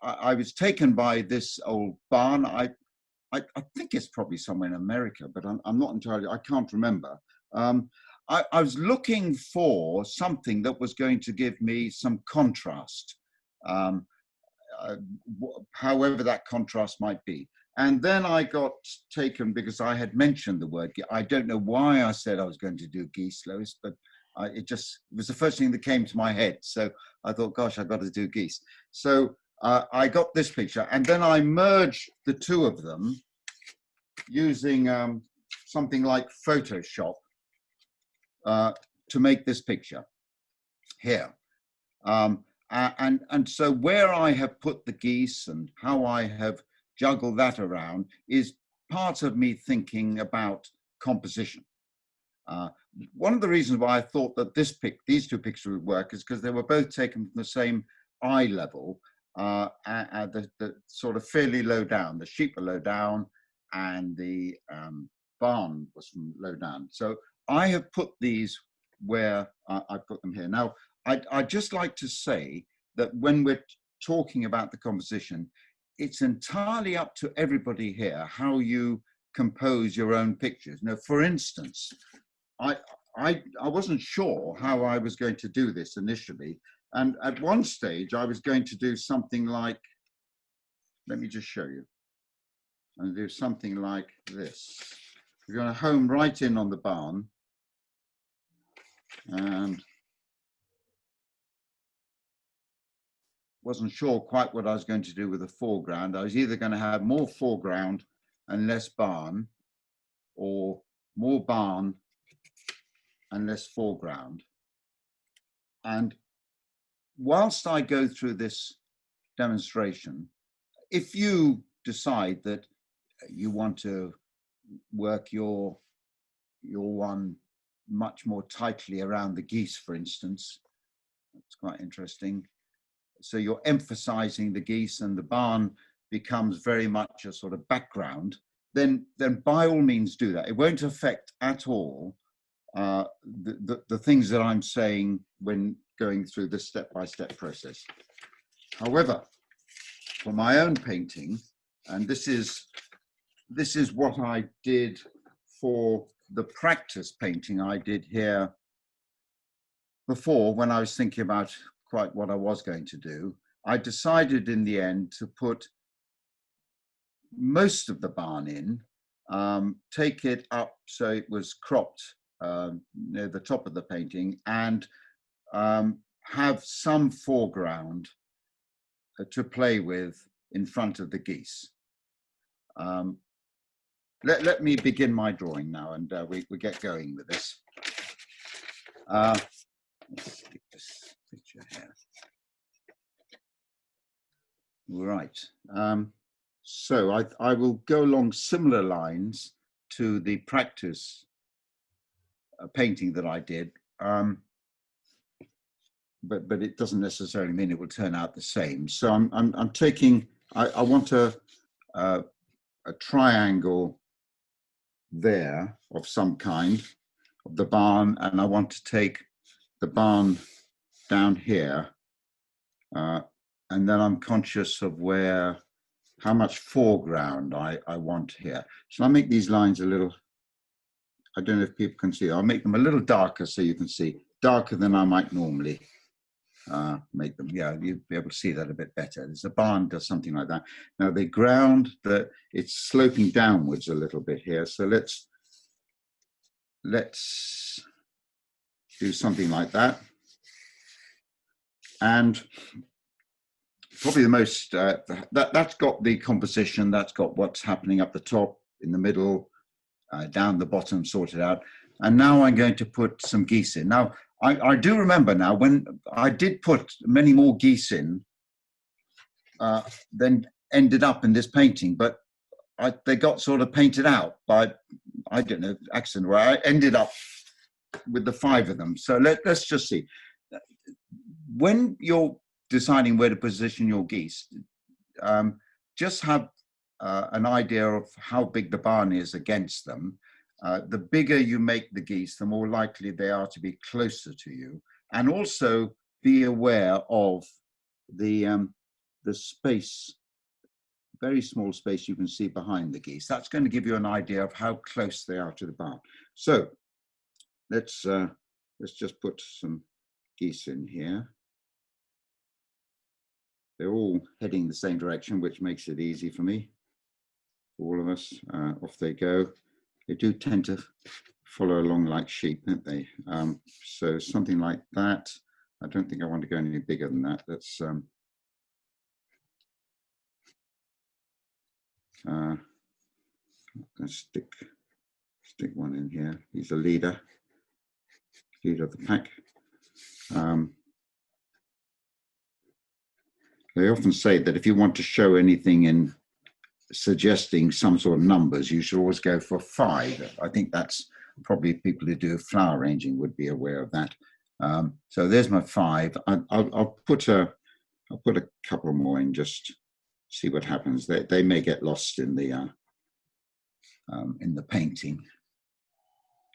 I was taken by this old barn. I think it's probably somewhere in America, but I'm not entirely, I can't remember. I was looking for something that was going to give me some contrast, um, however that contrast might be. And then I got taken because I had mentioned the word. I don't know why I said I was going to do geese, Lois, but it was the first thing that came to my head. So I thought, gosh, I've got to do geese. So I got this picture, and then I merged the two of them using something like Photoshop to make this picture here. And so where I have put the geese and how I have juggled that around is part of me thinking about composition. One of the reasons why I thought that these two pictures would work is because they were both taken from the same eye level, the sort of fairly low down. The sheep are low down, and the barn was from low down. So I have put these where I put them here. Now, I'd just like to say that when we're talking about the composition, it's entirely up to everybody here how you compose your own pictures. Now, for instance, I wasn't sure how I was going to do this initially. And at one stage, I was going to do something like, let me just show you. I'm going to do something like this. We're going to home right in on the barn. And wasn't sure quite what I was going to do with the foreground. I was either going to have more foreground and less barn, or more barn and less foreground. And whilst I go through this demonstration, if you decide that you want to work your one much more tightly around the geese, for instance, it's quite interesting. So you're emphasizing the geese and the barn becomes very much a sort of background, then by all means do that. It won't affect at all the things that I'm saying when going through the step-by-step process. However, for my own painting, and this is what I did for the practice painting I did here before, when I was thinking about quite what I was going to do, I decided in the end to put most of the barn in, take it up so it was cropped near the top of the painting, and have some foreground to play with in front of the geese. Let me begin my drawing now, and we get going with this. Let's stick this picture here. Right. So I will go along similar lines to the practice painting that I did, but it doesn't necessarily mean it will turn out the same. So I'm taking. I want a triangle there of some kind of the barn, and I want to take the barn down here, and then I'm conscious of how much foreground I want here. So I make these lines a little, I don't know if people can see, I'll make them a little darker so you can see, darker than I might normally make them. Yeah, you'll be able to see that a bit better. There's a barn does something like that. Now the ground, it's sloping downwards a little bit here. So let's do something like that. And probably the most, that's got the composition, that's got what's happening up the top, in the middle, down the bottom sorted out. And now I'm going to put some geese in. Now, I do remember now when I did put many more geese in than ended up in this painting, but they got sort of painted out by, I don't know, accident, where I ended up with the 5 of them. So let's just see. When you're deciding where to position your geese, just have an idea of how big the barn is against them. The bigger you make the geese, the more likely they are to be closer to you. And also be aware of the the space, very small space you can see behind the geese. That's going to give you an idea of how close they are to the barn. So let's just put some geese in here. They're all heading the same direction, which makes it easy for me. For all of us, off they go. They do tend to follow along like sheep, don't they? So something like that. I don't think I want to go any bigger than that. That's let's stick one in here. He's a leader of the pack. They often say that if you want to show anything in suggesting some sort of numbers, you should always go for 5. I think that's probably people who do flower arranging would be aware of that. So there's my 5. I'll put a couple more in, just see what happens. They may get lost in the painting,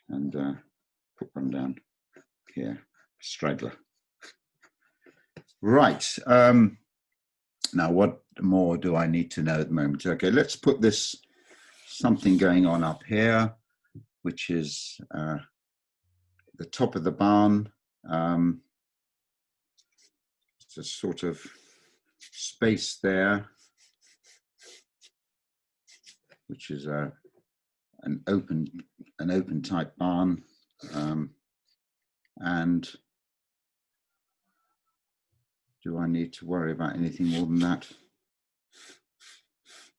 and put one down here, straggler. Right. Now, what more do I need to know at the moment? Okay, let's put this something going on up here, which is the top of the barn. It's a sort of space there, which is an open type barn, and do I need to worry about anything more than that?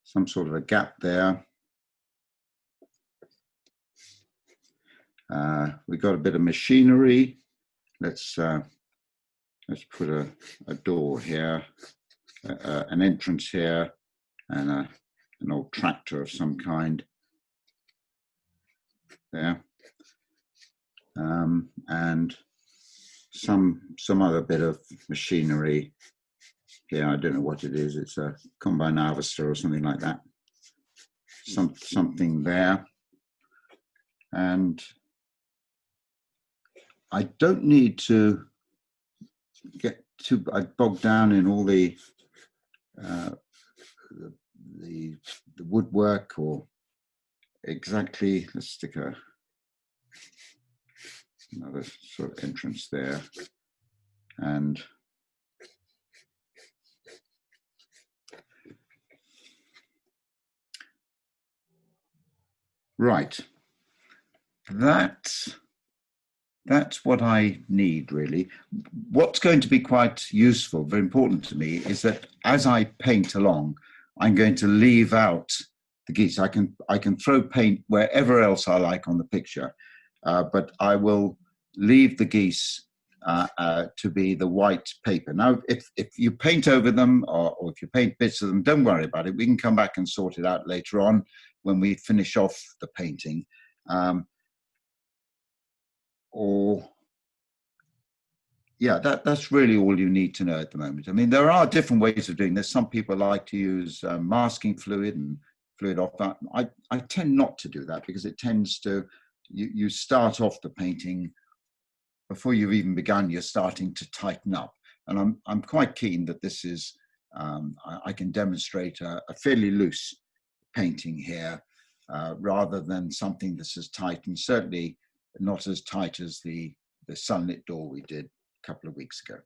Some sort of a gap there. We've got a bit of machinery. Let's put a door here, an entrance here, and an old tractor of some kind there, and some other bit of machinery here. I don't know what it is. It's a combine harvester or something like that. Something there. And I don't need to get too bogged down in all the woodwork or exactly. Let's stick another sort of entrance there, and right. That's what I need, really. What's going to be quite useful, very important to me, is that as I paint along, I'm going to leave out the geese. I can throw paint wherever else I like on the picture, but I will leave the geese to be the white paper. Now, if you paint over them or if you paint bits of them, don't worry about it. We can come back and sort it out later on when we finish off the painting. That's really all you need to know at the moment. I mean, there are different ways of doing this. Some people like to use masking fluid and fluid off that. I tend not to do that because it tends to, you start off the painting, before you've even begun, you're starting to tighten up. And I'm quite keen that this is, I can demonstrate a fairly loose painting here, rather than something that's as tight, and certainly not as tight as the sunlit door we did a couple of weeks ago.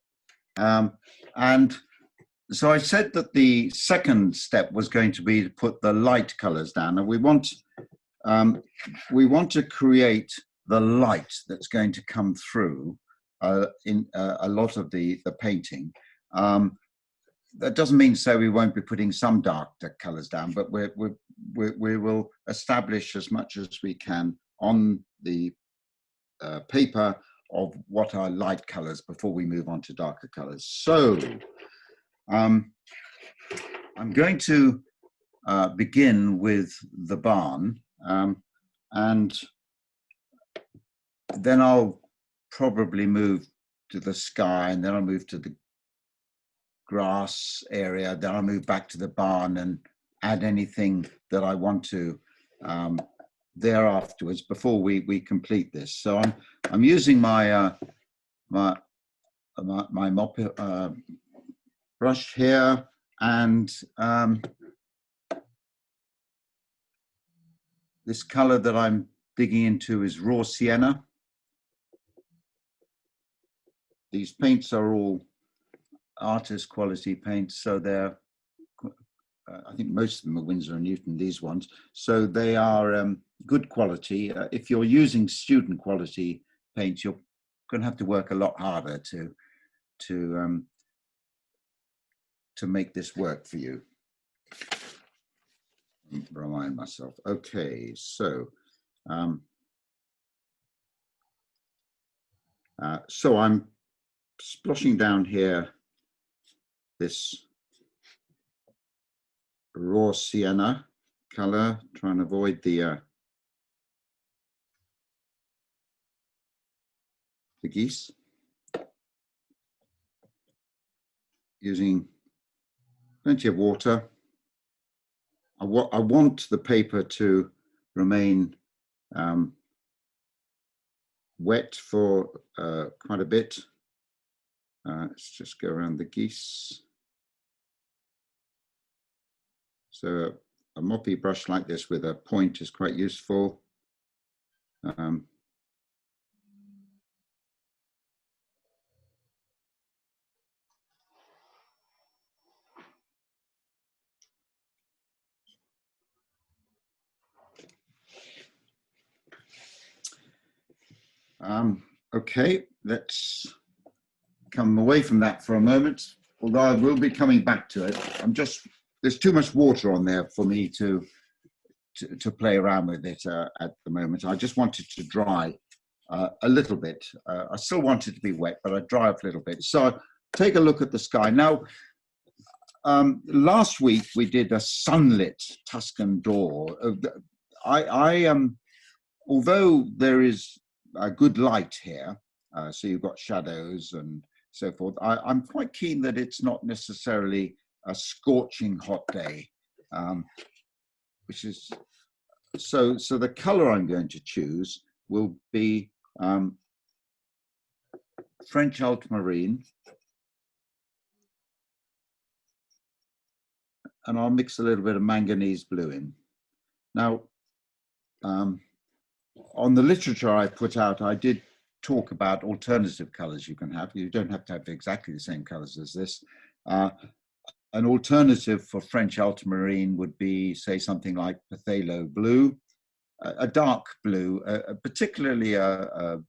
And so I said that the second step was going to be to put the light colors down. And we want to create the light that's going to come through in a lot of the painting. That doesn't mean so we won't be putting some darker colors down, but we will establish as much as we can on the paper of what are light colors before we move on to darker colors. So I'm going to begin with the barn, and then I'll probably move to the sky, and then I'll move to the grass area, then I'll move back to the barn and add anything that I want to there afterwards before we complete this. So I'm using my my mop brush here, And this color that I'm digging into is raw sienna. These paints are all artist quality paints, so they're, I think most of them are Winsor and Newton, these ones. So they are good quality. If you're using student quality paints, you're going to have to work a lot harder to make this work for you. Remind myself. Okay, so so I'm splashing down here this raw sienna color, trying to avoid the geese, using plenty of water. I want the paper to remain wet for quite a bit. Let's just go around the geese. So a moppy brush like this with a point is quite useful. Okay, let's come away from that for a moment, although I will be coming back to it. There's too much water on there for me to play around with it at the moment. I just want it to dry a little bit. I still want it to be wet, but I dry up a little bit. So take a look at the sky. Now, last week we did a sunlit Tuscan door. Although there is a good light here, so you've got shadows and so forth, I'm quite keen that it's not necessarily a scorching hot day, which is, so the color I'm going to choose will be French ultramarine, and I'll mix a little bit of manganese blue in. Now, on the literature I put out, I did talk about alternative colors you can have. You don't have to have exactly the same colors as this. An alternative for French ultramarine would be, say, something like phthalo blue, a dark blue, particularly a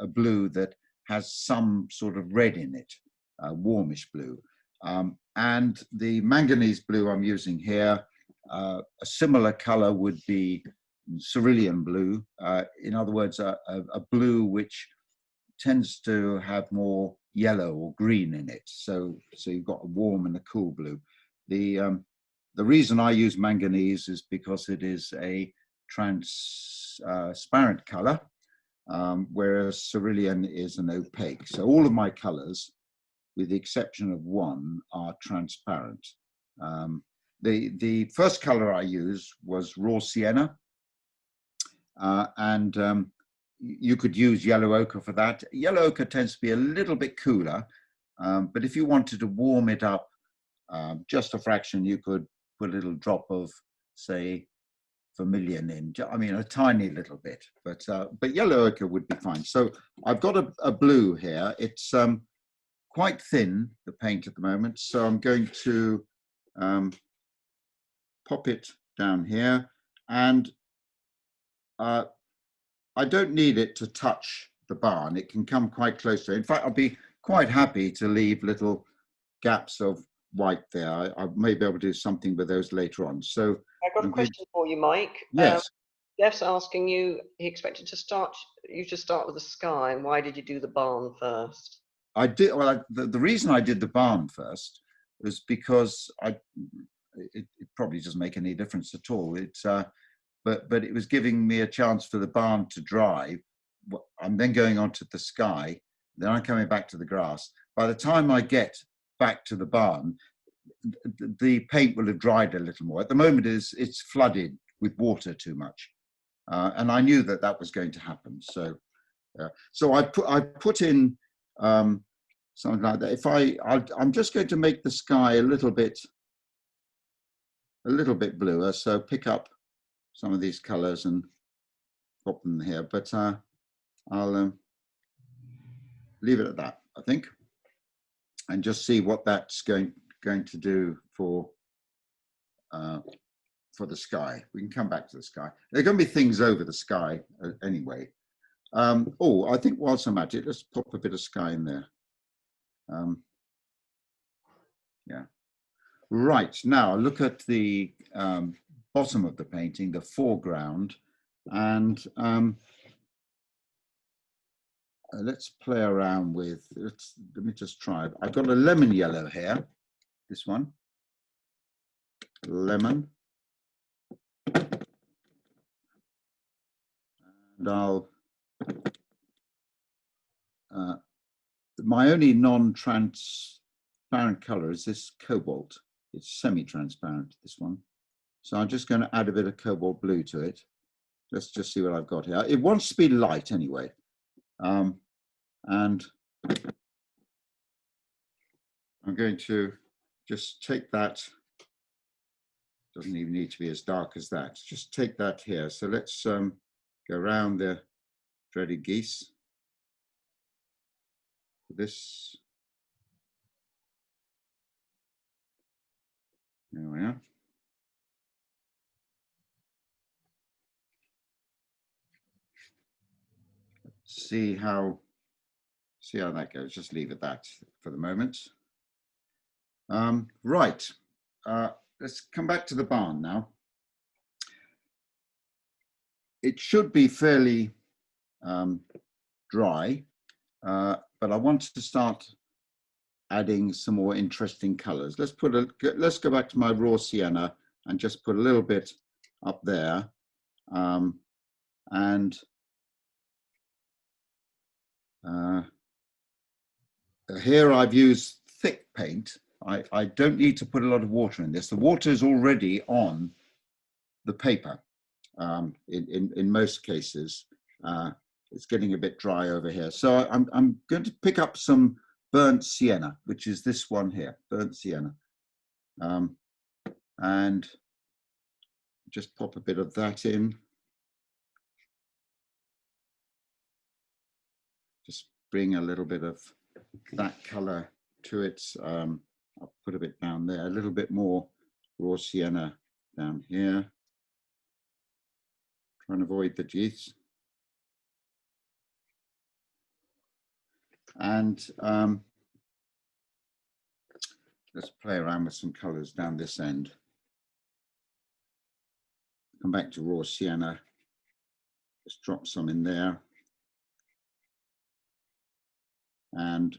blue that has some sort of red in it, a warmish blue. And the manganese blue I'm using here, a similar color would be cerulean blue. In other words, a blue which tends to have more yellow or green in it. So you've got a warm and a cool blue. The reason I use manganese is because it is a transparent color, whereas cerulean is an opaque. So all of my colors, with the exception of one, are transparent. The first color I used was raw sienna, and you could use yellow ochre for that. Yellow ochre tends to be a little bit cooler, but if you wanted to warm it up just a fraction, you could put a little drop of, say, vermilion in. I mean, a tiny little bit, but yellow ochre would be fine. So I've got a blue here. It's quite thin, the paint at the moment, so I'm going to pop it down here, and I don't need it to touch the barn. It can come quite close to it. In fact, I'll be quite happy to leave little gaps of white there. I may be able to do something with those later on. So I've got a question for you, Mike. Yes. Jeff's asking you, he expected you to start with the sky, and why did you do the barn first? I did. Well, the reason I did the barn first was because it probably doesn't make any difference at all. But it was giving me a chance for the barn to dry. I'm then going on to the sky, then I'm coming back to the grass. By the time I get back to the barn, the paint will have dried a little more. At the moment, it's flooded with water too much, and I knew that was going to happen. So I put in something like that. I'm just going to make the sky a little bit a little bit bluer, so pick up some of these colors and pop them here, but I'll leave it at that, I think, and just see what that's going to do for the sky. We can come back to the sky. There are going to be things over the sky anyway. Oh, I think whilst I'm at it, let's pop a bit of sky in there. Yeah. Right, now look at the bottom of the painting, the foreground, and let's play around with, let me just try it. I've got a lemon yellow here, this one, lemon. And I'll, my only non-transparent color is this cobalt. It's semi-transparent, this one. So I'm just going to add a bit of cobalt blue to it. Let's just see what I've got here. It wants to be light anyway. And I'm going to just take that. Doesn't even need to be as dark as that. Just take that here. So let's go around the dreaded geese. This. There we are. See how that goes. Just leave it that for the moment. Right. Let's come back to the barn now. It should be fairly dry, but I want to start adding some more interesting colors. Let's go back to my raw sienna and just put a little bit up there, and here I've used thick paint. I don't need to put a lot of water in this. The water is already on the paper. In most cases, it's getting a bit dry over here. So I'm going to pick up some burnt sienna, which is this one here, burnt sienna, and just pop a bit of that in. Just bring a little bit of that color to it. I'll put a bit down there, a little bit more raw sienna down here. Try and avoid the geese. And let's play around with some colors down this end. Come back to raw sienna. Just drop some in there. And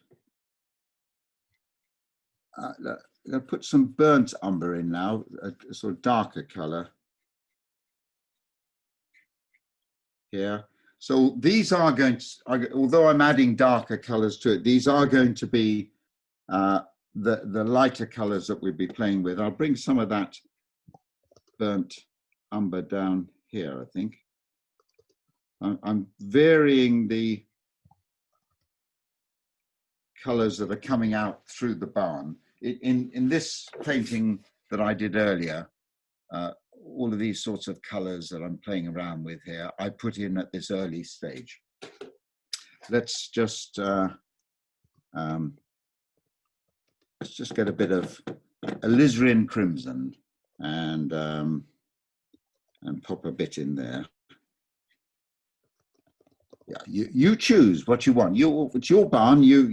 I'll put some burnt umber in now, a sort of darker color here. So these are going to, although I'm adding darker colors to it, these are going to be the lighter colors that we'll be playing with. I'll bring some of that burnt umber down here, I think. I'm varying the colors that are coming out through the barn. In this painting that I did earlier, all of these sorts of colors that I'm playing around with here, I put in at this early stage. Let's just get a bit of alizarin crimson and pop a bit in there. Yeah, you choose what you want. It's your barn. You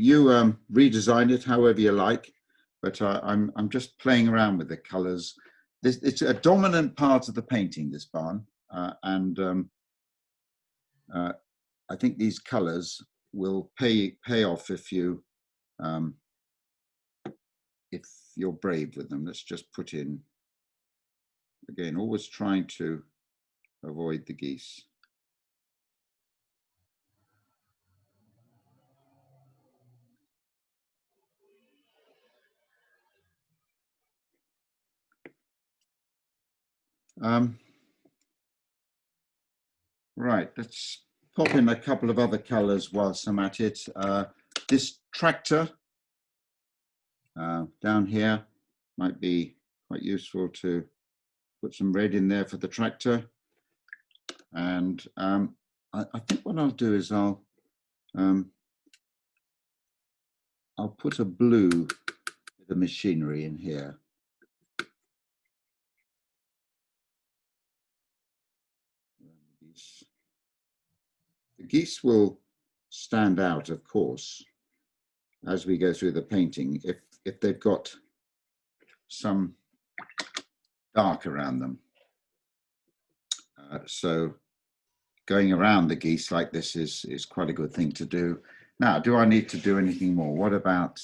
redesign it however you like. But I'm just playing around with the colors. It's a dominant part of the painting, this barn, and I think these colors will pay off if you're brave with them. Let's just put in, again, always trying to avoid the geese. Right, let's pop in a couple of other colors whilst I'm at it. This tractor down here might be quite useful to put some red in there for the tractor. And I think what I'll do is I'll put a blue bit of machinery in here. The geese will stand out, of course, as we go through the painting, if they've got some dark around them. So going around the geese like this is quite a good thing to do. Now, do I need to do anything more? What about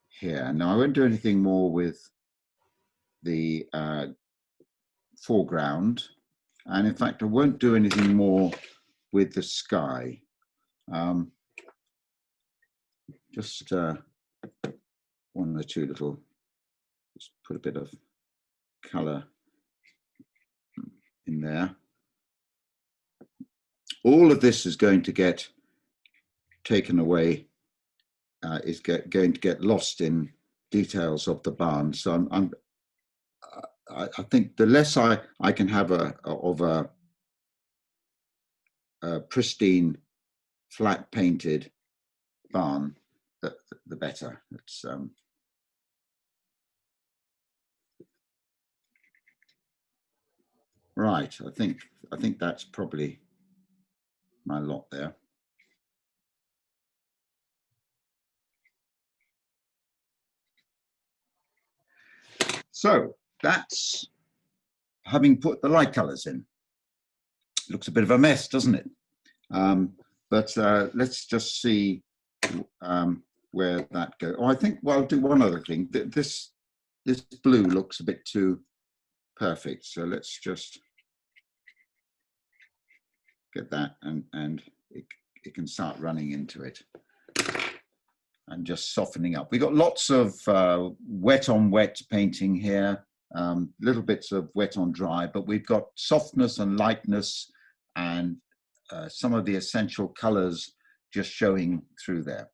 here? No, I won't do anything more with the foreground. And in fact, I won't do anything more with the sky. Just one or two little, just put a bit of color in there. All of this is going to get taken away, is going to get lost in details of the barn. So I think the less I can have of a pristine, flat painted barn, the better. It's right. I think that's probably my lot there. So that's having put the light colors in. Looks a bit of a mess, doesn't it? But let's just see where that goes. Oh, I think, well, I'll do one other thing. This blue looks a bit too perfect. So let's just get that, and it can start running into it and just softening up. We've got lots of wet on wet painting here, little bits of wet on dry, but we've got softness and lightness and some of the essential colors just showing through there.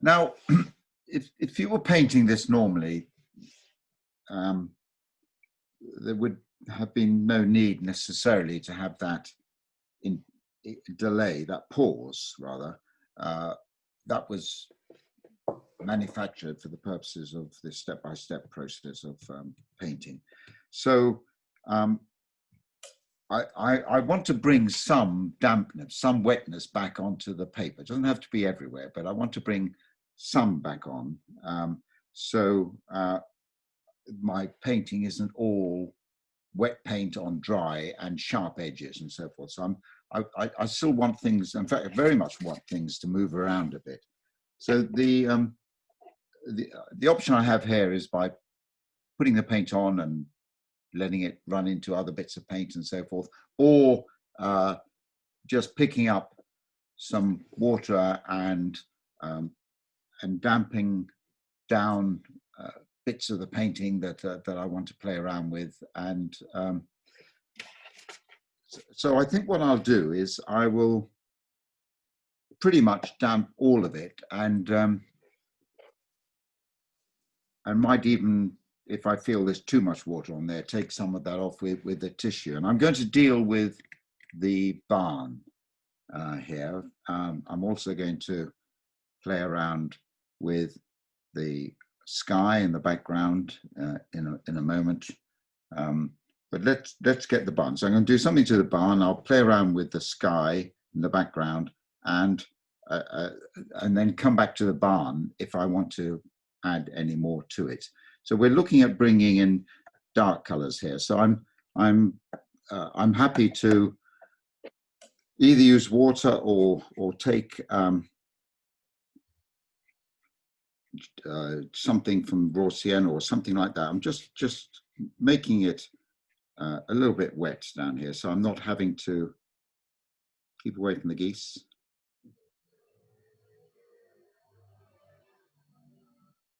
Now, if you were painting this normally, there would have been no need necessarily to have that delay, that pause rather. That was manufactured for the purposes of this step-by-step process of painting. So I want to bring some dampness, some wetness back onto the paper. It doesn't have to be everywhere, but I want to bring some back on. So my painting isn't all wet paint on dry and sharp edges and so forth. So I still want things, in fact, I very much want things to move around a bit. So the option I have here is by putting the paint on and letting it run into other bits of paint and so forth, or just picking up some water and damping down bits of the painting that I want to play around with. And so I think what I'll do is I will pretty much damp all of it, and might even, if I feel there's too much water on there, take some of that off with the tissue. And I'm going to deal with the barn here. I'm also going to play around with the sky in the background in a moment. But let's get the barn. So I'm going to do something to the barn. I'll play around with the sky in the background, and then come back to the barn if I want to add any more to it. So we're looking at bringing in dark colors here. So I'm happy to either use water or take something from raw sienna or something like that. I'm just making it a little bit wet down here, so I'm not having to keep away from the geese.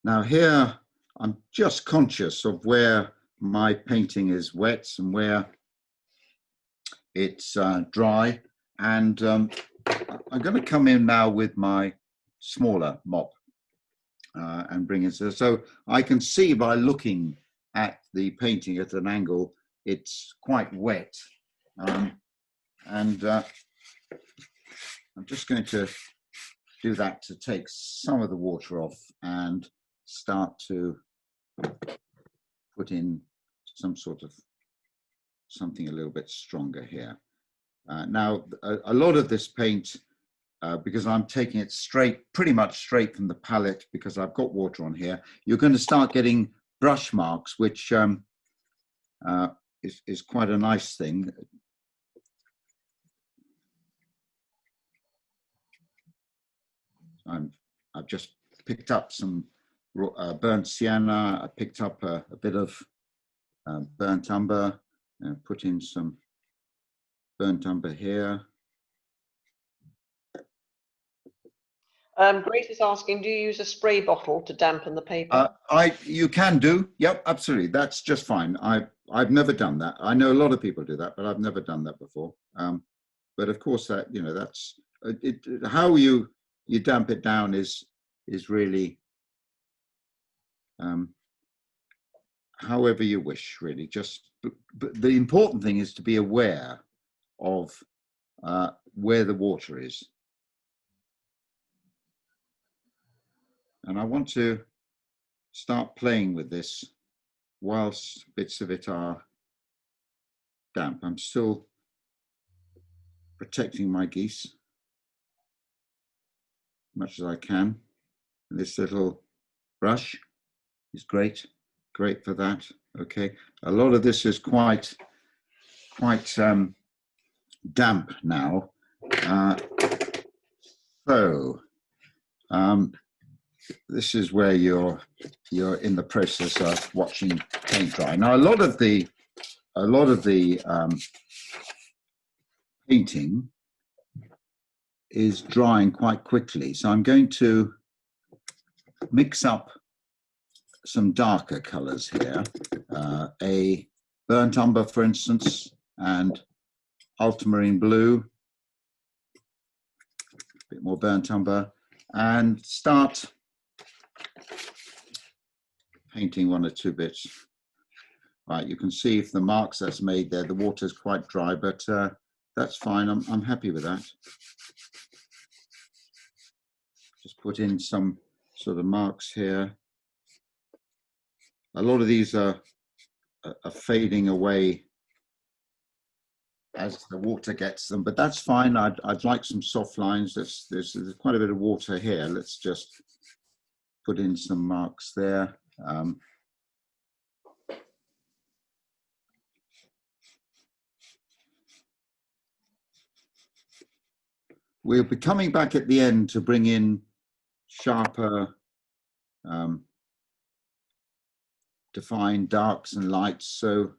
Now here, I'm just conscious of where my painting is wet and where it's dry. And I'm going to come in now with my smaller mop and bring it. So I can see by looking at the painting at an angle it's quite wet. And I'm just going to do that to take some of the water off and start to put in some sort of something a little bit stronger here. Now, a lot of this paint, because I'm taking it pretty much straight from the palette, because I've got water on here, you're going to start getting brush marks, which is quite a nice thing. I've just picked up some burnt sienna. I picked up a bit of burnt umber and put in some burnt umber here. Grace is asking, do you use a spray bottle to dampen the paper? You can do. Yep, absolutely. That's just fine. I've never done that. I know a lot of people do that, but I've never done that before. But of course, that that's how you damp it down is really however you wish, really. But the important thing is to be aware of where the water is. And I want to start playing with this whilst bits of it are damp. I'm still protecting my geese as much as I can. This little brush is great for that. Okay, a lot of this is quite damp now. This is where you're in the process of watching paint dry. Now, a lot of the painting is drying quite quickly, so I'm going to mix up some darker colors here, a burnt umber, for instance, and ultramarine blue, a bit more burnt umber, and start painting one or two bits. Right, you can see if the marks that's made there, the water's quite dry, but that's fine. I'm happy with that. Just put in some sort of marks here. A lot of these are fading away as the water gets them, but that's fine. I'd like some soft lines. There's quite a bit of water here. Let's just put in some marks there. We'll be coming back at the end to bring in sharper, defined darks and lights. So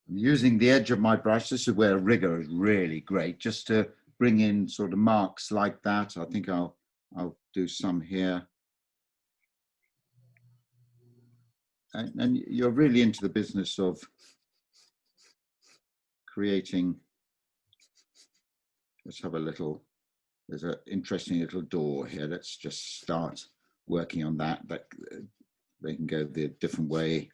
I'm using the edge of my brush. This is where rigger is really great, just to bring in sort of marks like that. I think I'll do some here. And you're really into the business of creating. Let's have a little, there's an interesting little door here. Let's just start working on that. They can go the different way.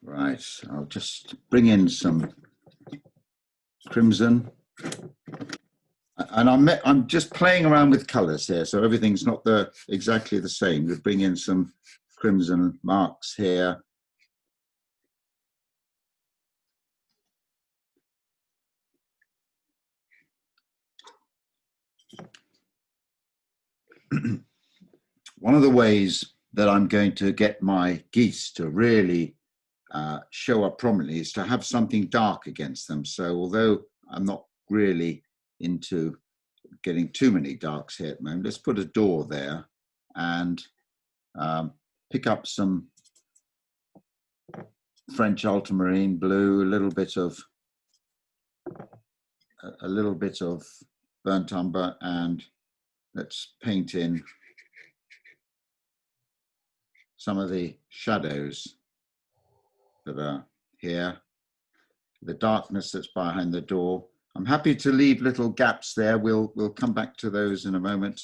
Right, I'll just bring in some crimson. And I'm just playing around with colors here, so everything's not exactly the same. We'll bring in some crimson marks here. One of the ways that I'm going to get my geese to really show up prominently is to have something dark against them. So although I'm not really into getting too many darks here at the moment, let's put a door there and pick up some French ultramarine blue, a little bit of burnt umber, and let's paint in some of the shadows that are here, the darkness that's behind the door. I'm happy to leave little gaps there. We'll come back to those in a moment.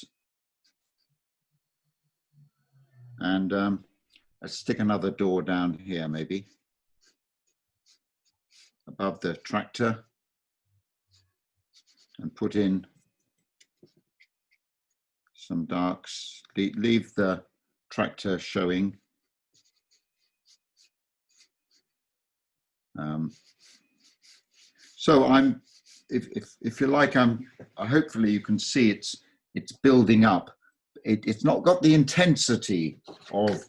And let's stick another door down here, maybe, above the tractor, and put in some darks. Leave the tractor showing. So I'm, if you like, hopefully you can see it's building up. It's not got the intensity of,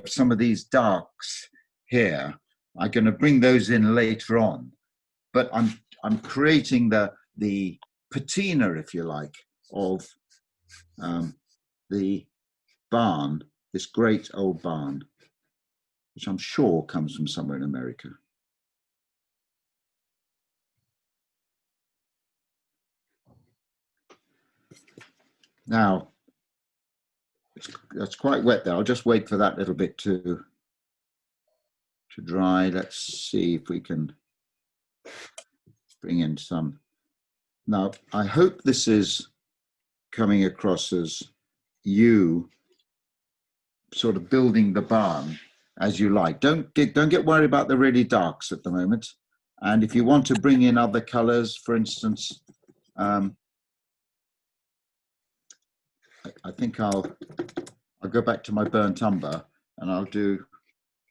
some of these darks here. I'm going to bring those in later on, but I'm creating the patina, if you like, of the barn, this great old barn, which I'm sure comes from somewhere in America. Now, it's quite wet there. I'll just wait for that little bit to dry. Let's see if we can bring in some. Now, I hope this is coming across as you sort of building the barn as you like. Don't get worried about the really darks at the moment. And if you want to bring in other colors, for instance, I think I'll go back to my burnt umber and I'll do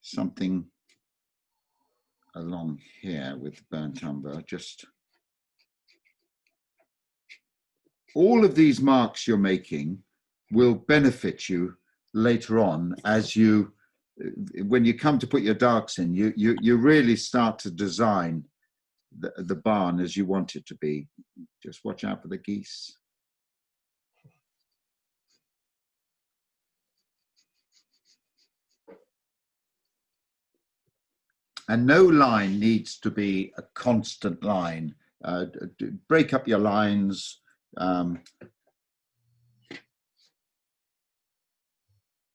something along here with burnt umber. Just all of these marks you're making will benefit you later on as you, when you come to put your darks in, you really start to design the barn as you want it to be. Just watch out for the geese. And no line needs to be a constant line. Break up your lines.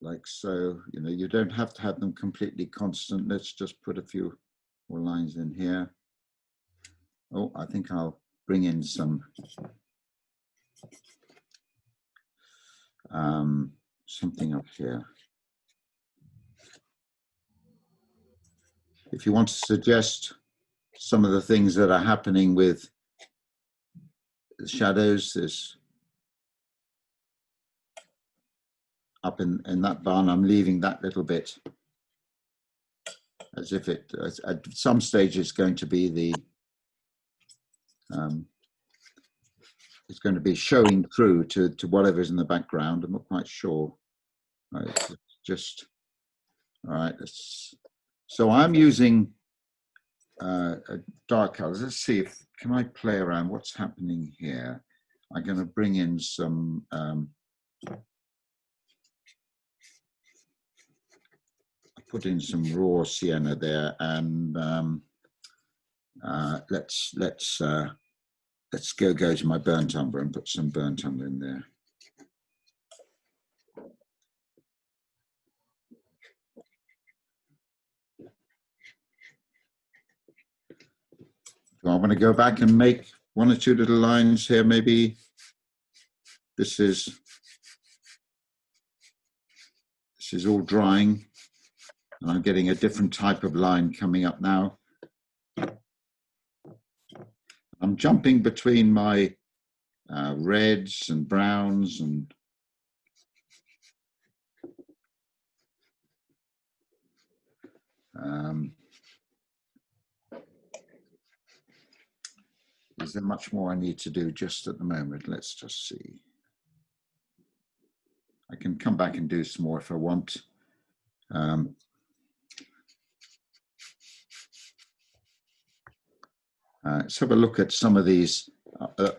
Like so, you don't have to have them completely constant. Let's just put a few more lines in here. Oh, I think I'll bring in some something up here. If you want to suggest some of the things that are happening with the shadows, there's up in that barn, I'm leaving that little bit as if it, at some stage, it's going to be the, it's going to be showing through to whatever's in the background. I'm not quite sure. Right, just, all right, so I'm using dark colors. Let's see if, can I play around what's happening here? I'm going to bring in some, put in some raw sienna there, and let's go to my burnt umber and put some burnt umber in there. So I want to go back and make one or two little lines here. Maybe this is all drying, and I'm getting a different type of line coming up now. I'm jumping between my reds and browns and is there much more I need to do just at the moment? Let's just see. I can come back and do some more if I want. Let's have a look at some of these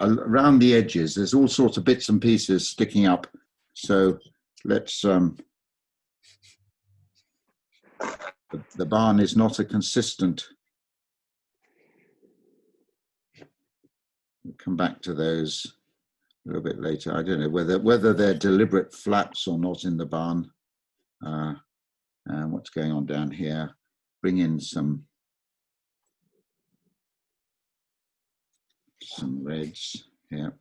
around the edges. There's all sorts of bits and pieces sticking up. So let's, the barn is not a consistent. We'll come back to those. a little bit later. I don't know whether they're deliberate flaps or not in the barn. And what's going on down here? Bring in some reds here.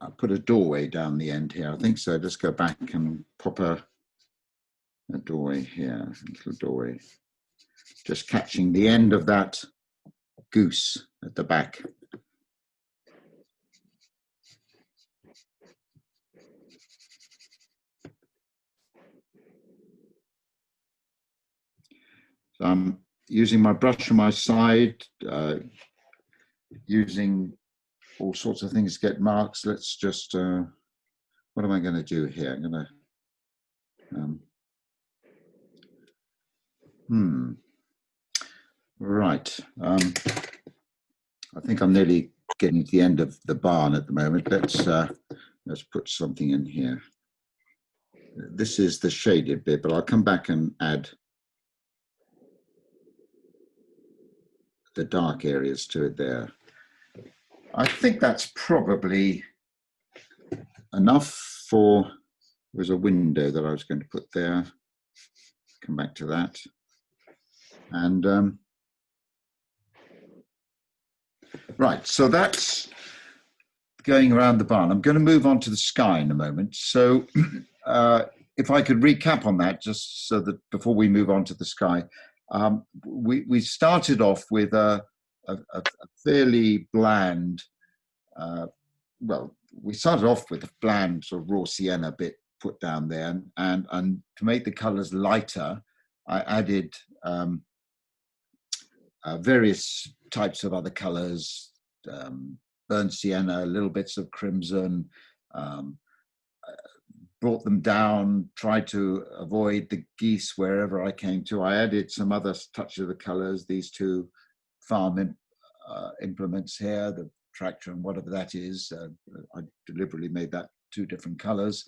I put a doorway down the end here. I think so. Let's go back and pop a doorway here, a little doorway. Just catching the end of that goose at the back. So I'm using my brush on my side, using all sorts of things to get marks. Let's just, what am I going to do here? I'm going to, right. I think I'm nearly getting to the end of the barn at the moment. Let's put something in here. This is the shaded bit, but I'll come back and add the dark areas to it there. I think that's probably enough for, there's a window that I was going to put there. Come back to that. And right, so that's going around the barn. I'm going to move on to the sky in a moment. So if I could recap on that, just so that before we move on to the sky, we started off with a fairly bland, well, we started off with a bland sort of raw sienna bit put down there, and to make the colors lighter, I added various types of other colors, burnt sienna, little bits of crimson, brought them down, tried to avoid the geese wherever I came to. I added some other touch of the colors, these two farm implements here, the tractor and whatever that is. I deliberately made that two different colors.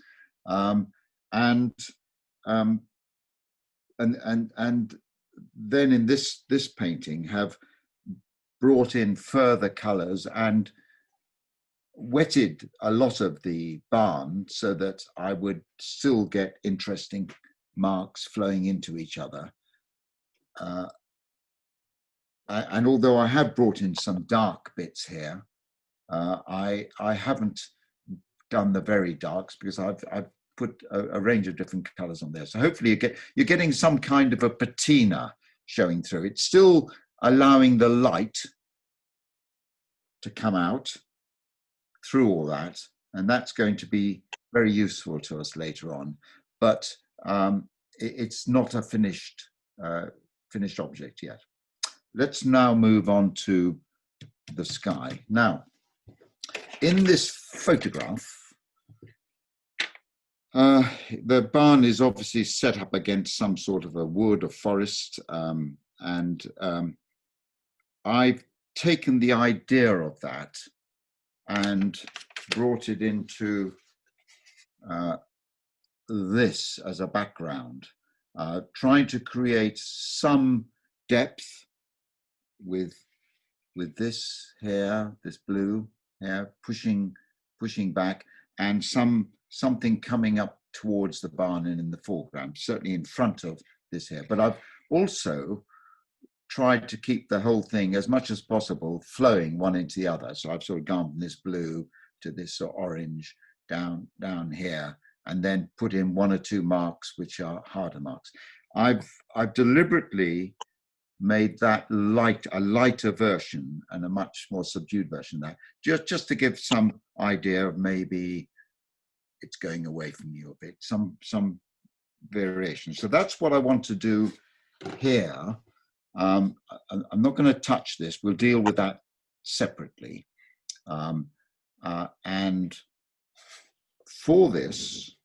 And then in this painting have brought in further colors and wetted a lot of the barn so that I would still get interesting marks flowing into each other. And although I have brought in some dark bits here, I haven't done the very darks because I've put a range of different colors on there. So hopefully you're getting some kind of a patina showing through. It's still allowing the light to come out through all that, and that's going to be very useful to us later on. But it's not a finished object yet. Let's now move on to the sky. Now, in this photograph, the barn is obviously set up against some sort of a wood or forest, and I've taken the idea of that and brought it into this as a background, trying to create some depth with this here, this blue here, pushing back, and something coming up towards the barn and in the foreground, certainly in front of this here. But I've also tried to keep the whole thing as much as possible flowing one into the other. So I've sort of gone from this blue to this sort of orange down here, and then put in one or two marks which are harder marks. I've deliberately made that a lighter version and a much more subdued version of that, just to give some idea of maybe it's going away from you a bit, some variation. So that's what I want to do here. I'm not going to touch this. We'll deal with that separately. And for this,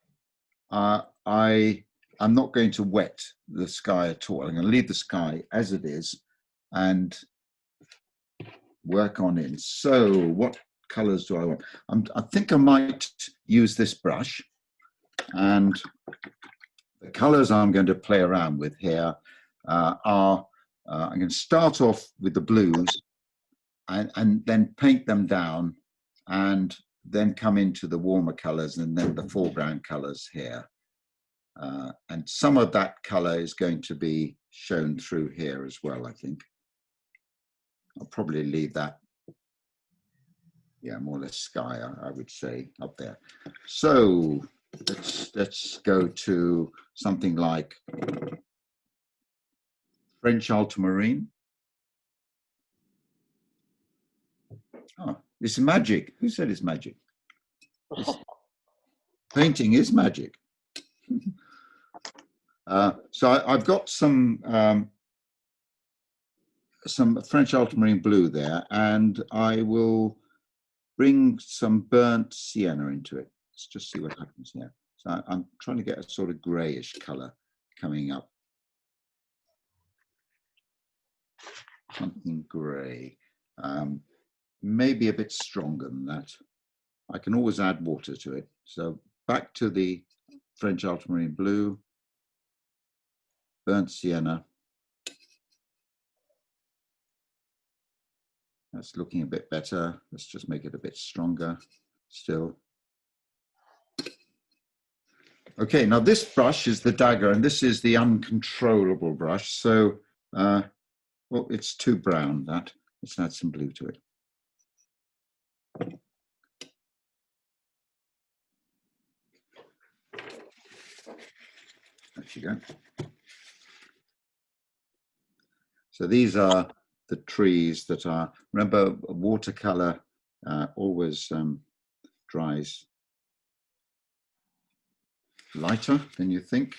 I'm not going to wet the sky at all. I'm going to leave the sky as it is and work on in. So what colors do I want? I think I might use this brush, and the colors I'm going to play around with here are I'm going to start off with the blues and then paint them down, and then come into the warmer colors and then the foreground colors here. And some of that color is going to be shown through here as well, I think. I'll probably leave that, yeah, more or less sky, I would say, up there. So let's go to something like French ultramarine. Oh, it's magic. Who said it's magic? Painting is magic. So I've got some French ultramarine blue there, and I will bring some burnt sienna into it. Let's just see what happens here. So I'm trying to get a sort of grayish color coming up. Something gray. Maybe a bit stronger than that. I can always add water to it. So back to the French ultramarine blue, burnt sienna. That's looking a bit better. Let's just make it a bit stronger still. Okay, now this brush is the dagger, and this is the uncontrollable brush. So, well, it's too brown, that. Let's add some blue to it. There you go. So these are the trees that are, remember, watercolor always dries lighter than you think.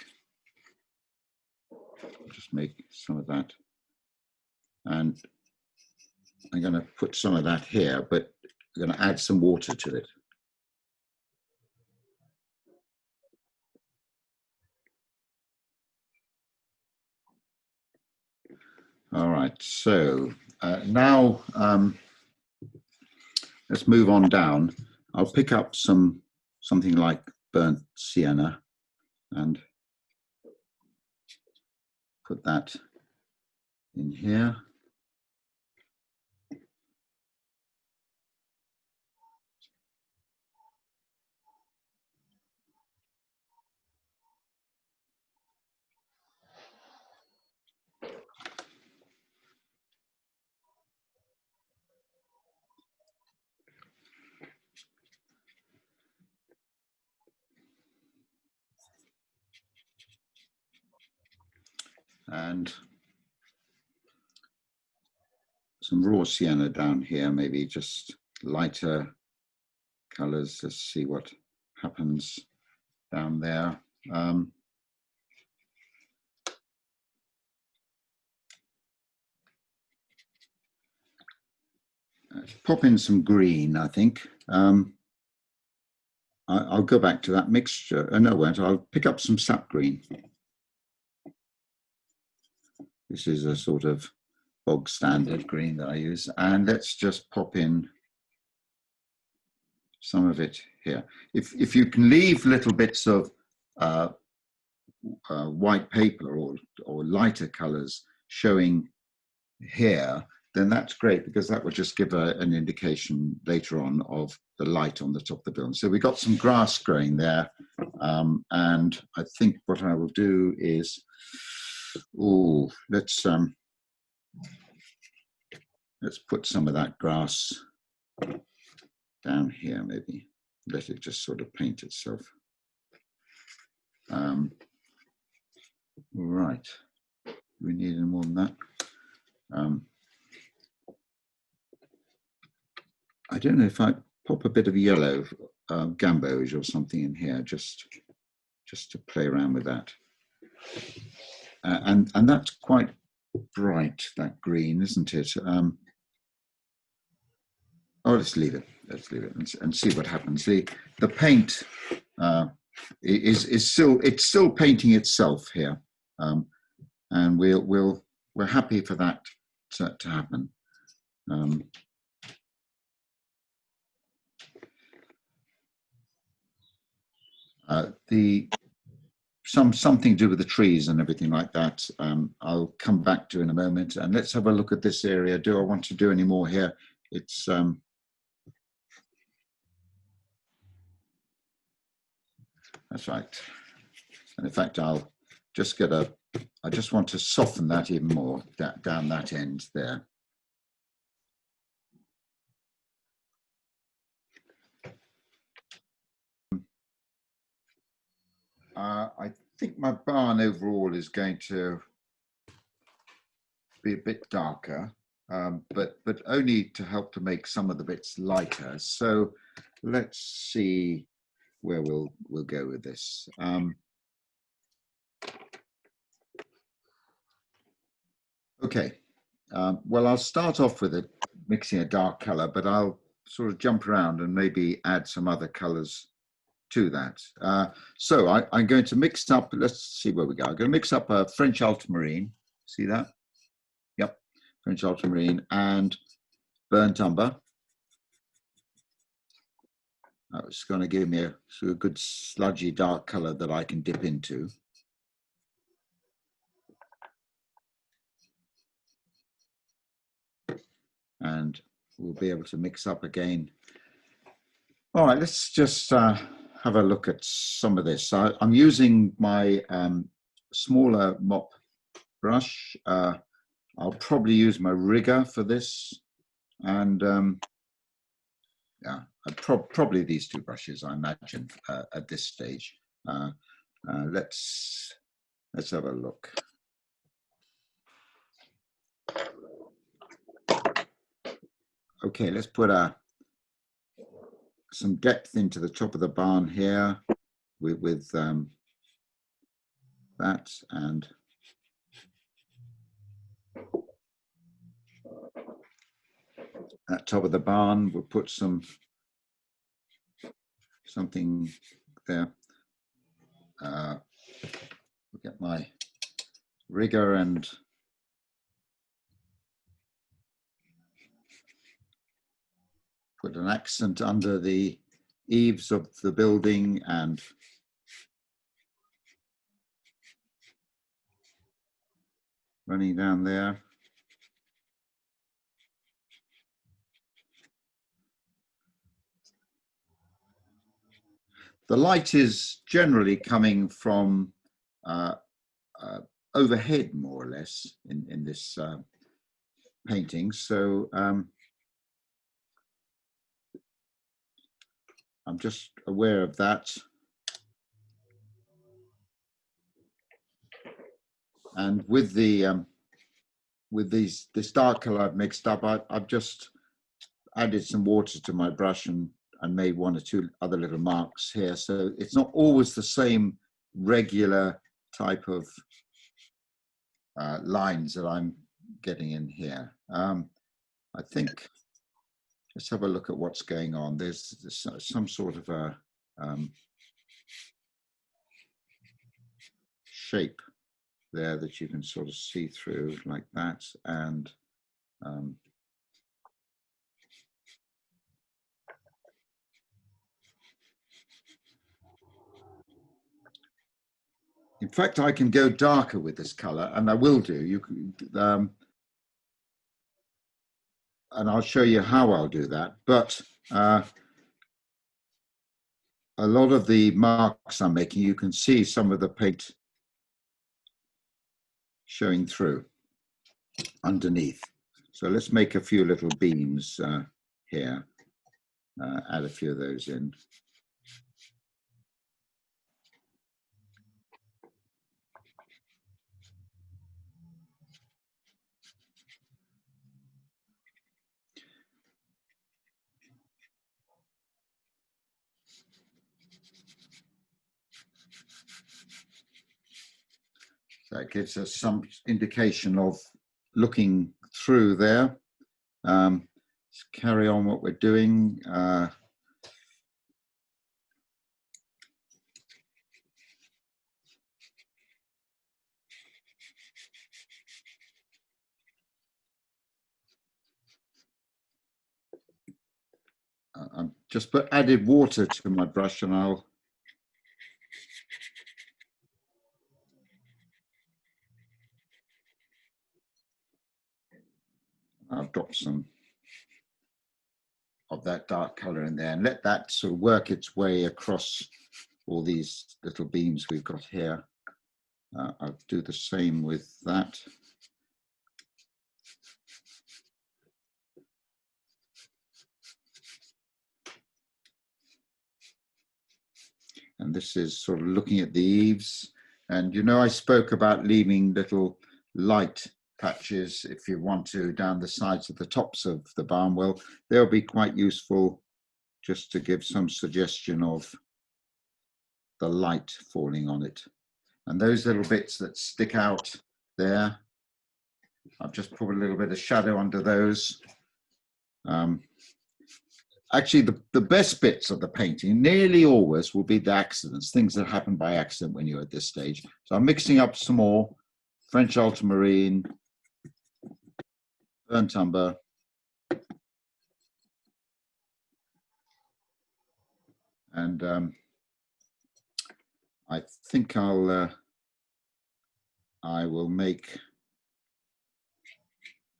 Just make some of that. And I'm going to put some of that here, but I'm going to add some water to it. All right, so now let's move on down. I'll pick up something like burnt sienna and put that in here. And some raw sienna down here, maybe just lighter colors. Let's see what happens down there. Pop in some green, I think. I'll go back to that mixture. No, I won't. I'll pick up some sap green. This is a sort of bog standard green that I use. And let's just pop in some of it here. If you can leave little bits of white paper or lighter colors showing here, then that's great, because that will just give an indication later on of the light on the top of the building. So we've got some grass growing there. And I think what I will do is, let's put some of that grass down here, maybe. Let it just sort of paint itself. Right. We need any more than that. I don't know if I pop a bit of yellow gamboge or something in here, just to play around with that. And that's quite bright, that green, isn't it? Let's leave it. Let's leave it and see what happens. The paint is still painting itself here, and we're happy for that to happen. The something to do with the trees and everything like that. I'll come back to in a moment. And let's have a look at this area. Do I want to do any more here? It's that's right. And in fact, I'll just get I just want to soften that even more down that end there. I think my barn overall is going to be a bit darker, but only to help to make some of the bits lighter. So let's see where we'll go with this. Okay, well, I'll start off with it mixing a dark color, but I'll sort of jump around and maybe add some other colors to that. So I'm going to mix up, let's see where we go. I'm going to mix up a French ultramarine. See that? Yep, French ultramarine and burnt umber. It's going to give me a sort of good sludgy dark color that I can dip into. And we'll be able to mix up again. All right, let's just have a look at some of this. I'm using my smaller mop brush. I'll probably use my rigger for this. And yeah, probably these two brushes, I imagine, at this stage. Let's have a look. Okay, let's put some depth into the top of the barn here with that, and at top of the barn we'll put something there. We'll get my rigger and put an accent under the eaves of the building and running down there. The light is generally coming from overhead, more or less, in this painting. So I'm just aware of that. And with the this dark color I've mixed up, I've just added some water to my brush and made one or two other little marks here. So it's not always the same regular type of lines that I'm getting in here. I think, let's have a look at what's going on. There's some sort of a shape there that you can sort of see through like that. And in fact, I can go darker with this color, and I will do. You can, and I'll show you how I'll do that. But a lot of the marks I'm making, you can see some of the paint showing through underneath. So let's make a few little beams here. Add a few of those in. That gives us some indication of looking through there. Let's carry on what we're doing. I've just added water to my brush, and I'll I've dropped some of that dark color in there and let that sort of work its way across all these little beams we've got here. I'll do the same with that. And this is sort of looking at the eaves. And you know, I spoke about leaving little light patches, if you want to, down the sides of the tops of the barn. Well, they'll be quite useful just to give some suggestion of the light falling on it. And those little bits that stick out there, I've just put a little bit of shadow under those. Actually, the best bits of the painting nearly always will be the accidents, things that happen by accident when you're at this stage. So I'm mixing up some more French ultramarine, burnt umber, and I think I will make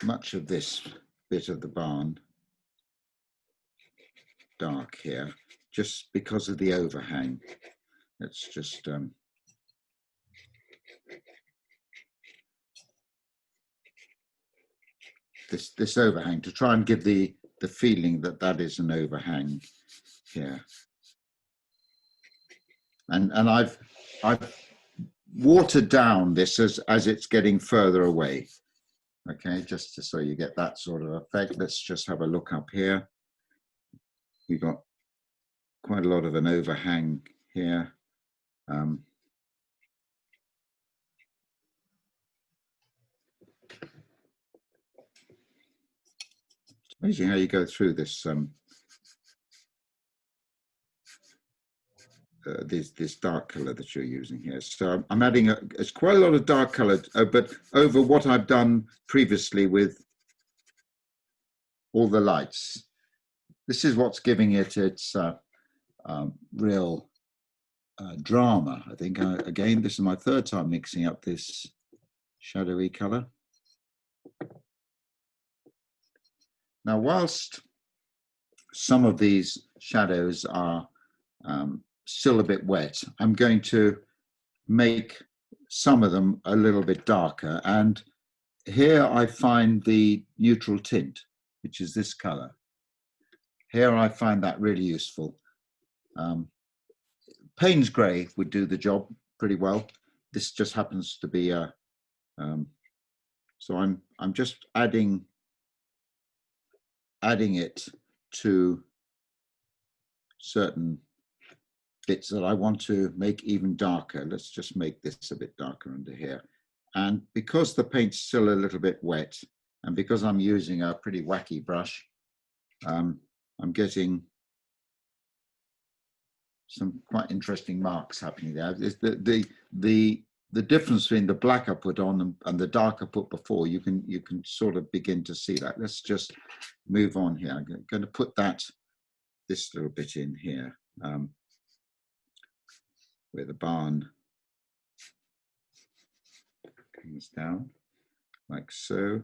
much of this bit of the barn dark here, just because of the overhang. Let's just this overhang, to try and give the feeling that that is an overhang here. And I've watered down this as it's getting further away. Okay, just so you get that sort of effect. Let's just have a look up here. We've got quite a lot of an overhang here. It's amazing how you go through this this dark color that you're using here. So I'm adding it's quite a lot of dark color, but over what I've done previously with all the lights. This is what's giving it its real drama, I think. Again, this is my third time mixing up this shadowy color. Now, whilst some of these shadows are still a bit wet, I'm going to make some of them a little bit darker. And here I find the neutral tint, which is this color. Here I find that really useful. Payne's grey would do the job pretty well. This just happens to be a, so I'm just adding it to certain bits that I want to make even darker. Let's just make this a bit darker under here. And because the paint's still a little bit wet, and because I'm using a pretty wacky brush, I'm getting some quite interesting marks happening there. The difference between the black I put on and the dark I put before, you can sort of begin to see that. Let's just move on here. I'm going to put this little bit in here, where the barn comes down, like so.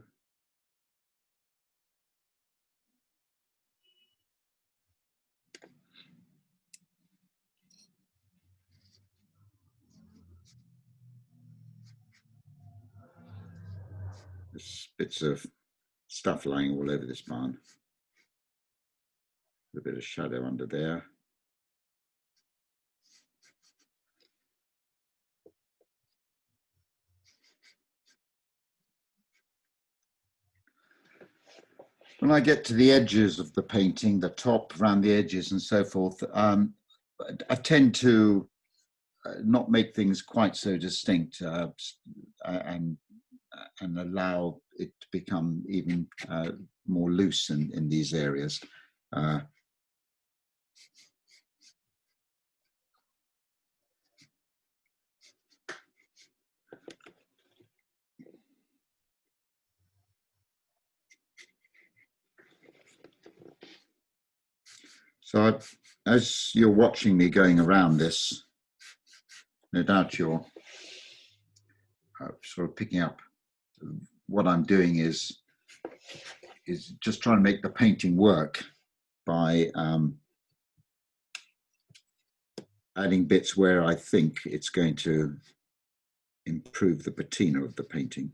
There's bits of stuff lying all over this barn. A bit of shadow under there. When I get to the edges of the painting, the top, around the edges and so forth, I tend to not make things quite so distinct and allow it to become even more loose in these areas. So as you're watching me going around this, no doubt you're sort of picking up what I'm doing is is just trying to make the painting work by adding bits where I think it's going to improve the patina of the painting,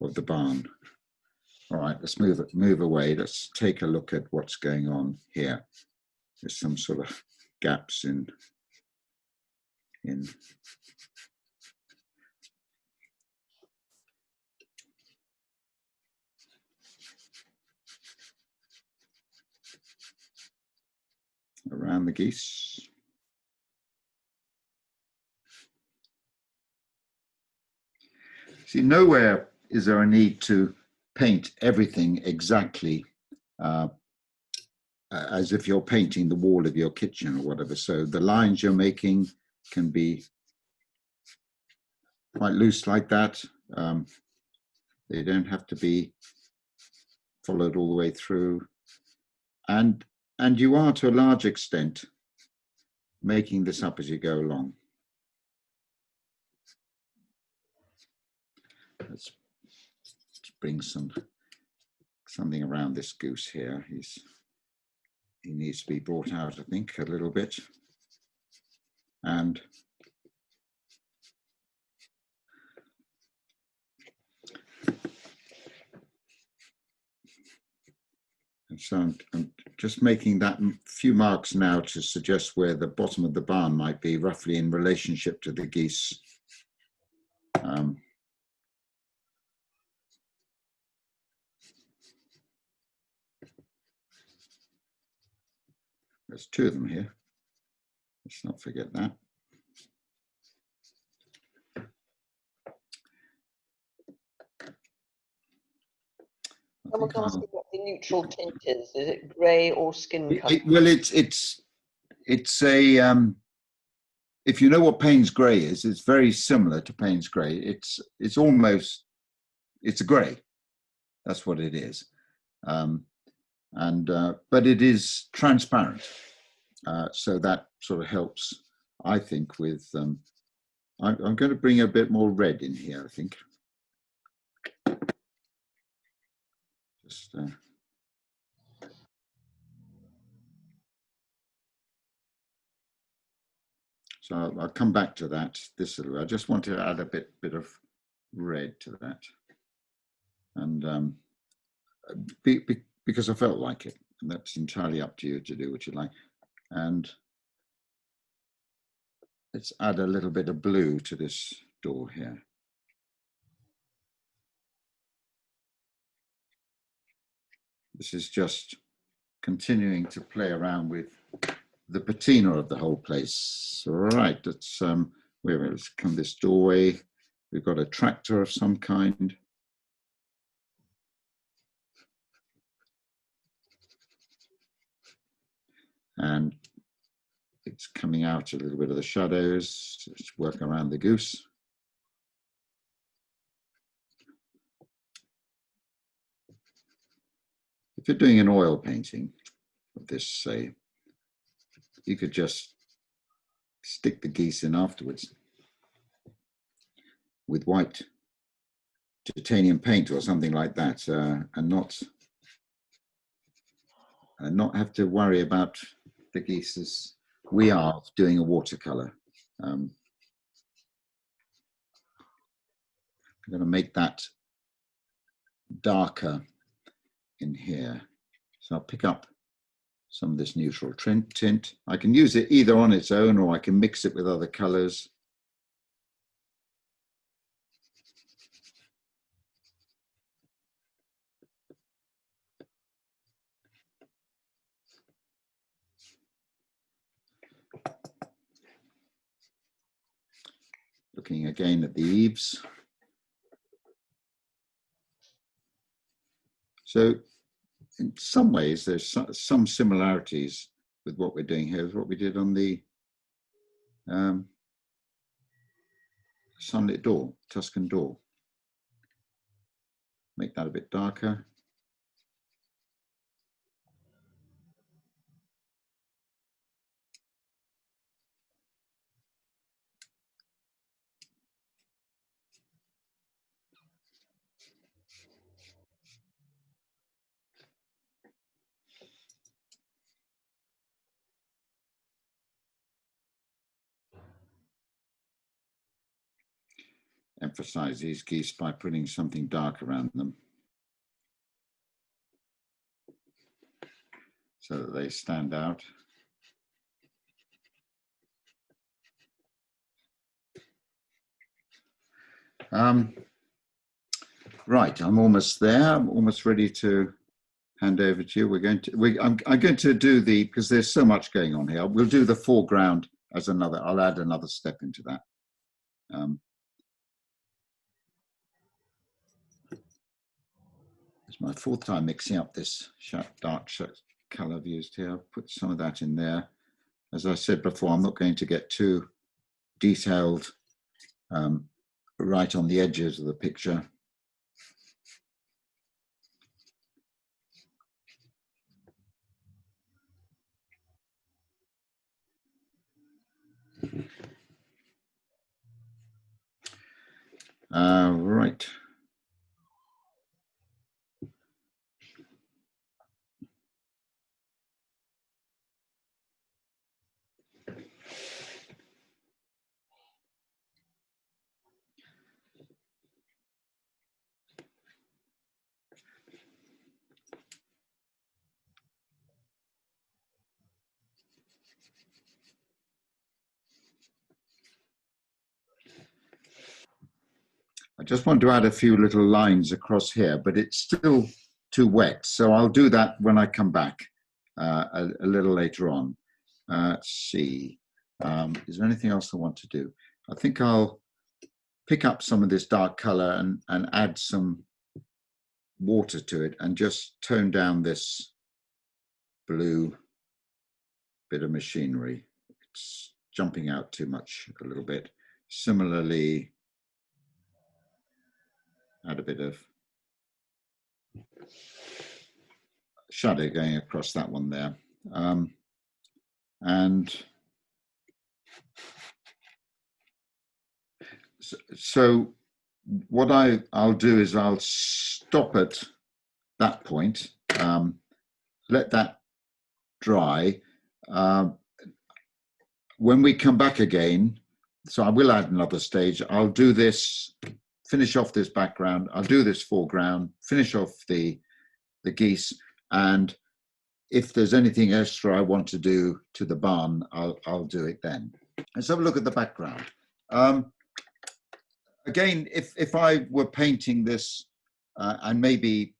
of the barn. All right, let's move away. Let's take a look at what's going on here. There's some sort of gaps in around the geese. See, nowhere is there a need to paint everything exactly as if you're painting the wall of your kitchen or whatever. So the lines you're making can be quite loose like that. They don't have to be followed all the way through. And you are, to a large extent, making this up as you go along. Let's bring something around this goose here. He needs to be brought out, I think, a little bit. And so I'm just making that few marks now to suggest where the bottom of the barn might be, roughly in relationship to the geese. There's two of them here. Let's not forget that. Someone's asking what the neutral tint is. Is it grey or skin colour? Well, it's a if you know what Payne's grey is, it's very similar to Payne's grey. It's a grey. That's what it is. But it is transparent. So that sort of helps, I think, with, I'm going to bring a bit more red in here, I think. Just, so I'll come back to that. I just want to add a bit of red to that. And because I felt like it, and that's entirely up to you to do what you like. And let's add a little bit of blue to this door here. This is just continuing to play around with the patina of the whole place. All right, let's come this doorway. We've got a tractor of some kind. And it's coming out a little bit of the shadows. Let's work around the goose. If you're doing an oil painting of this, say, you could just stick the geese in afterwards with white titanium paint or something like that, and not have to worry about the geese as we are doing a watercolor. I'm going to make that darker in here. So I'll pick up some of this neutral tint. I can use it either on its own or I can mix it with other colors. Looking again at the eaves. So in some ways, there's some similarities with what we're doing here, with what we did on the sunlit door, Tuscan door. Make that a bit darker. emphasize these geese by putting something dark around them so that they stand out. Right, I'm almost there. I'm almost ready to hand over to you. I'm going to do because there's so much going on here. We'll do the foreground as I'll add another step into that. It's my fourth time mixing up this dark color I've used here. I'll put some of that in there. As I said before, I'm not going to get too detailed right on the edges of the picture. Right. I just want to add a few little lines across here, but it's still too wet. So I'll do that when I come back a little later on. Let's see. Is there anything else I want to do? I think I'll pick up some of this dark color and add some water to it and just tone down this blue bit of machinery. It's jumping out too much a little bit. Similarly, add a bit of shadow going across that one there. And so what I'll do is I'll stop at that point, let that dry. When we come back again, so I will add another stage. I'll do this, finish off this background. I'll do this foreground, finish off the geese, and if there's anything extra I want to do to the barn, I'll do it then. Let's have a look at the background. Again, if I were painting this, and maybe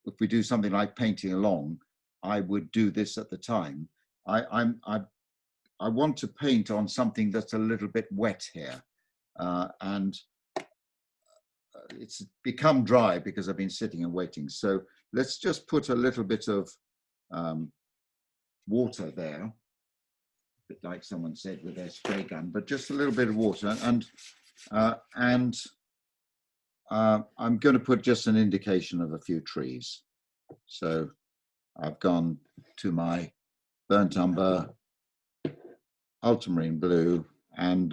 if we do something like painting along, I would do this at the time. I want to paint on something that's a little bit wet here, and it's become dry because I've been sitting and waiting. So let's just put a little bit of water there, a bit like someone said with their spray gun, but just a little bit of water. And I'm going to put just an indication of a few trees. So I've gone to my burnt umber, ultramarine blue, and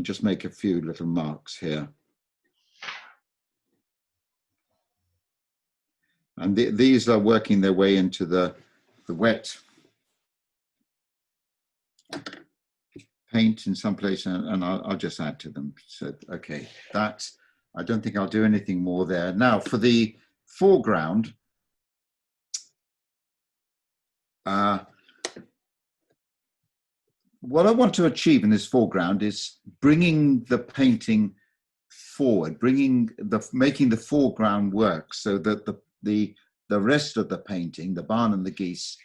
just make a few little marks here. And these are working their way into the wet paint in some place, and I'll just add to them. So, okay, that's, I don't think I'll do anything more there. Now for the foreground, what I want to achieve in this foreground is bringing the painting forward, making the foreground work so that the rest of the painting, the barn and the geese,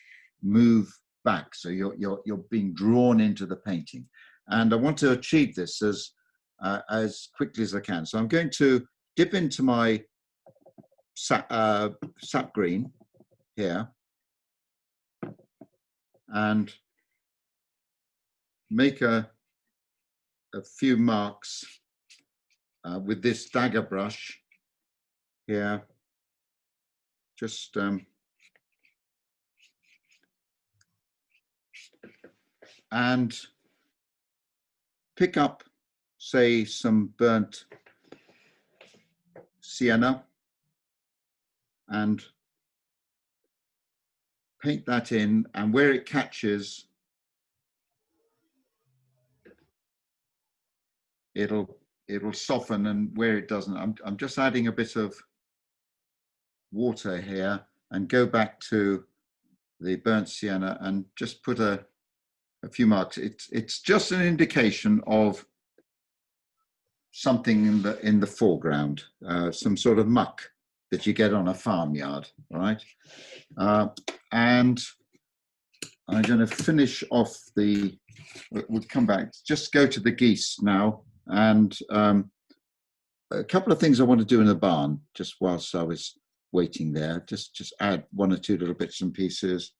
move back. So you're being drawn into the painting, and I want to achieve this as quickly as I can. So I'm going to dip into my sap green here and make a few marks with this dagger brush here. Just and pick up, say, some burnt sienna and paint that in, and where it catches, it'll soften, and where it doesn't, I'm just adding a bit of water here and go back to the burnt sienna and just put a few marks. It's just an indication of something in the foreground, some sort of muck that you get on a farmyard, right? And I'm going to finish off we'll come back, just go to the geese now. And a couple of things I want to do in the barn, just whilst I was waiting there, just add one or two little bits and pieces.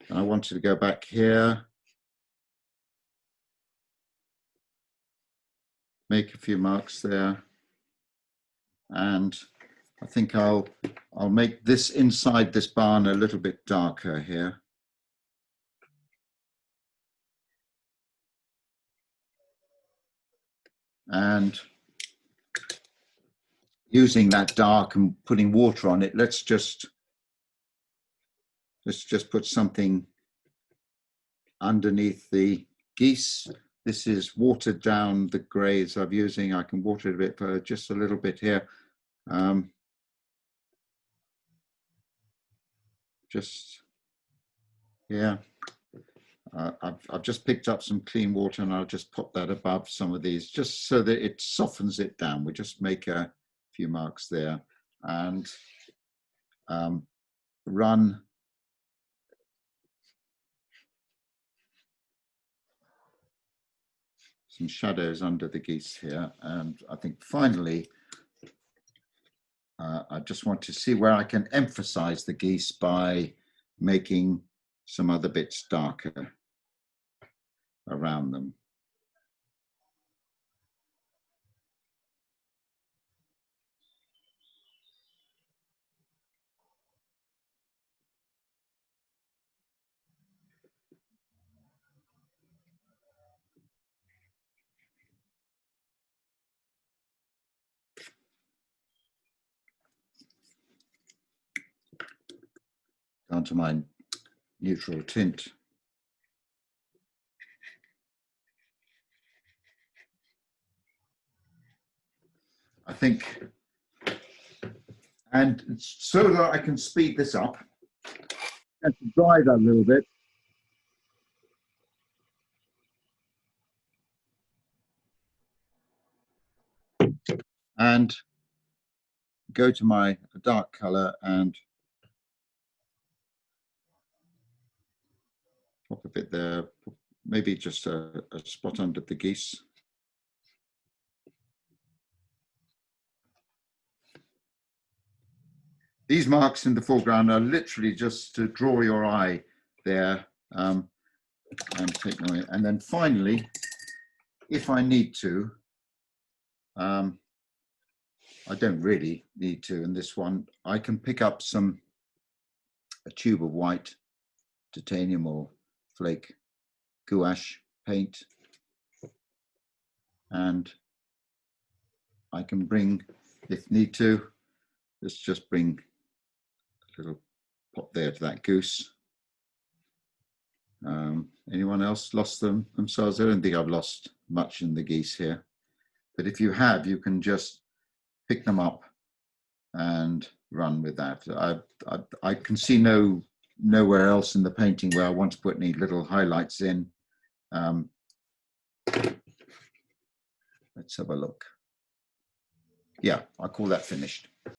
And I wanted to go back here, make a few marks there, and I think I'll make this inside this barn a little bit darker here. And using that dark and putting water on it, let's just put something underneath the geese. This is watered down, the greys I'm using. I can water it a bit for just a little bit here. Yeah. I've just picked up some clean water and I'll just pop that above some of these just so that it softens it down. We just make a few marks there and run some shadows under the geese here. And I think finally, I just want to see where I can emphasize the geese by making some other bits darker around them. Down to my neutral tint. I think, and so that I can speed this up, I have to dry that a little bit. And go to my dark color and pop a bit there, maybe just a spot under the geese. These marks in the foreground are literally just to draw your eye there and take them away. And then finally, if I need to, I don't really need to in this one, I can pick up a tube of white titanium or flake gouache paint, and I can bring, if need to, let's just bring a little pop there to that goose. Anyone else lost themselves? I don't think I've lost much in the geese here, but if you have, you can just pick them up and run with that. I can see nowhere else in the painting where I want to put any little highlights in. Let's have a look. Yeah, I call that finished.